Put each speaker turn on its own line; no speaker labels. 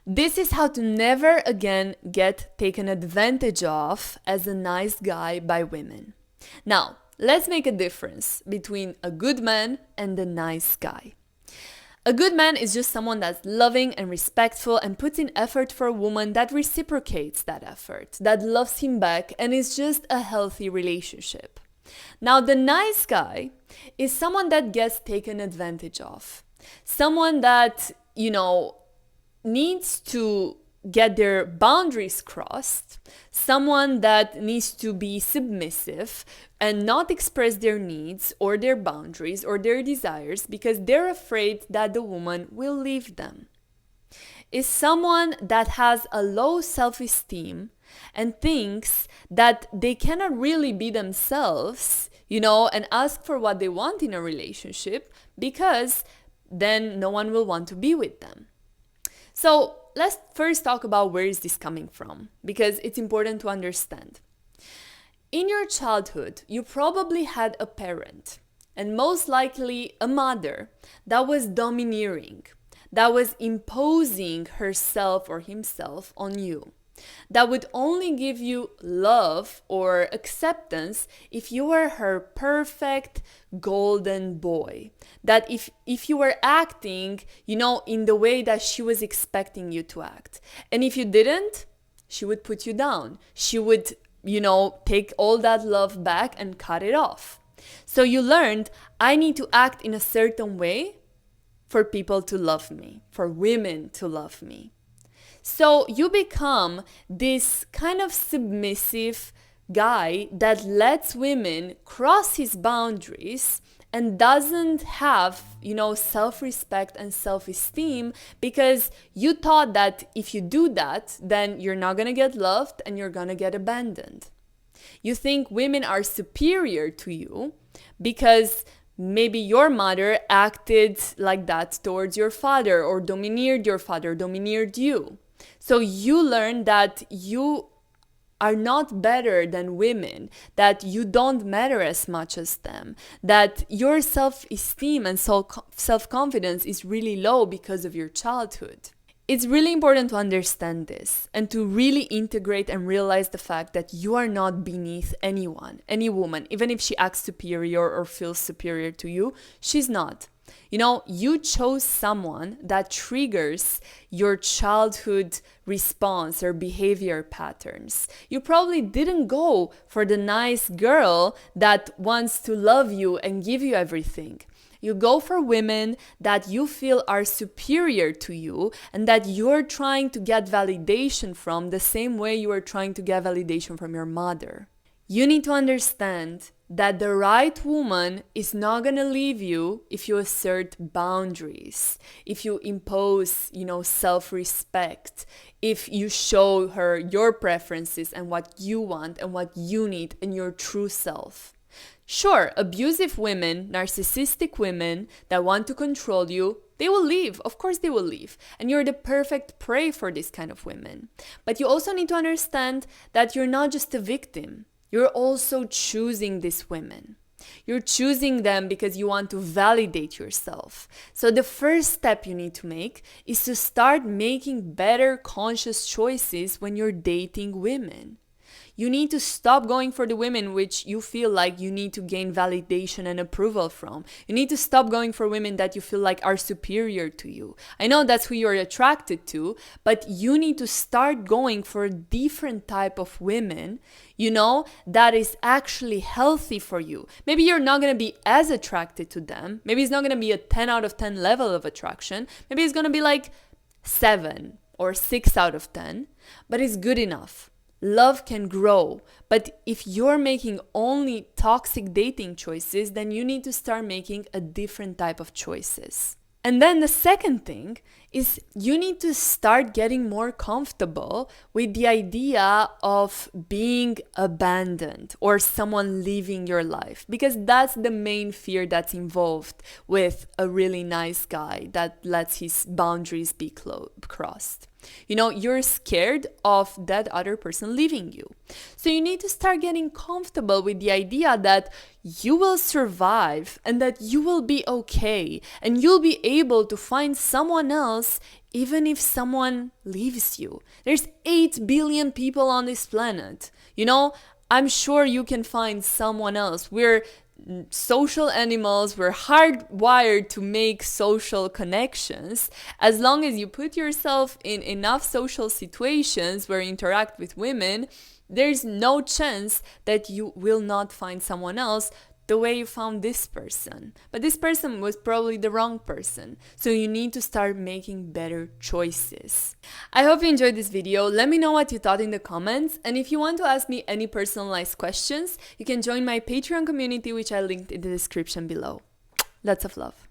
This is how to never again get taken advantage of as a nice guy by women. Now, let's make a difference between a good man and a nice guy. A good man is just someone that's loving and respectful and puts in effort for a woman that reciprocates that effort, that loves him back, and is just a healthy relationship. Now, the nice guy is someone that gets taken advantage of. Someone that, needs to get their boundaries crossed, someone that needs to be submissive and not express their needs or their boundaries or their desires because they're afraid that the woman will leave them. Is someone that has a low self-esteem and thinks that they cannot really be themselves, and ask for what they want in a relationship because then no one will want to be with them. So let's first talk about where is this coming from, because it's important to understand. In your childhood, you probably had a parent, and most likely a mother, that was domineering, that was imposing herself or himself on you, that would only give you love or acceptance if you were her perfect golden boy. That if you were acting, in the way that she was expecting you to act. And if you didn't, she would put you down. She would, take all that love back and cut it off. So you learned, I need to act in a certain way for people to love me, for women to love me. So you become this kind of submissive guy that lets women cross his boundaries and doesn't have, self-respect and self-esteem because you thought that if you do that, then you're not going to get loved and you're going to get abandoned. You think women are superior to you because maybe your mother acted like that towards your father or domineered your father, domineered you. So you learn that you are not better than women, that you don't matter as much as them, that your self-esteem and self-confidence is really low because of your childhood. It's really important to understand this and to really integrate and realize the fact that you are not beneath anyone, any woman, even if she acts superior or feels superior to you, she's not. You chose someone that triggers your childhood response or behavior patterns. You probably didn't go for the nice girl that wants to love you and give you everything. You go for women that you feel are superior to you and that you're trying to get validation from the same way you are trying to get validation from your mother. You need to understand that the right woman is not going to leave you if you assert boundaries, if you impose, self-respect, if you show her your preferences and what you want and what you need and your true self. Sure, abusive women, narcissistic women that want to control you, they will leave. Of course they will leave. And you're the perfect prey for this kind of women. But you also need to understand that you're not just a victim. You're also choosing these women. You're choosing them because you want to validate yourself. So the first step you need to make is to start making better conscious choices when you're dating women. You need to stop going for the women which you feel like you need to gain validation and approval from. You need to stop going for women that you feel like are superior to you. I know that's who you're attracted to, but you need to start going for a different type of women, that is actually healthy for you. Maybe you're not going to be as attracted to them. Maybe it's not going to be a 10 out of 10 level of attraction. Maybe it's going to be like 7 or 6 out of 10, but it's good enough. Love can grow, but if you're making only toxic dating choices, then you need to start making a different type of choices. And then the second thing is you need to start getting more comfortable with the idea of being abandoned or someone leaving your life, because that's the main fear that's involved with a really nice guy that lets his boundaries be crossed. You know, you're scared of that other person leaving you. So you need to start getting comfortable with the idea that you will survive and that you will be okay and you'll be able to find someone else even if someone leaves you. There's 8 billion people on this planet. You know, I'm sure you can find someone else. We're social animals, we're hardwired to make social connections. As long as you put yourself in enough social situations where you interact with women, there's no chance that you will not find someone else the way you found this person. But this person was probably the wrong person. So you need to start making better choices. I hope you enjoyed this video. Let me know what you thought in the comments. And if you want to ask me any personalized questions, you can join my Patreon community, which I linked in the description below. Lots of love.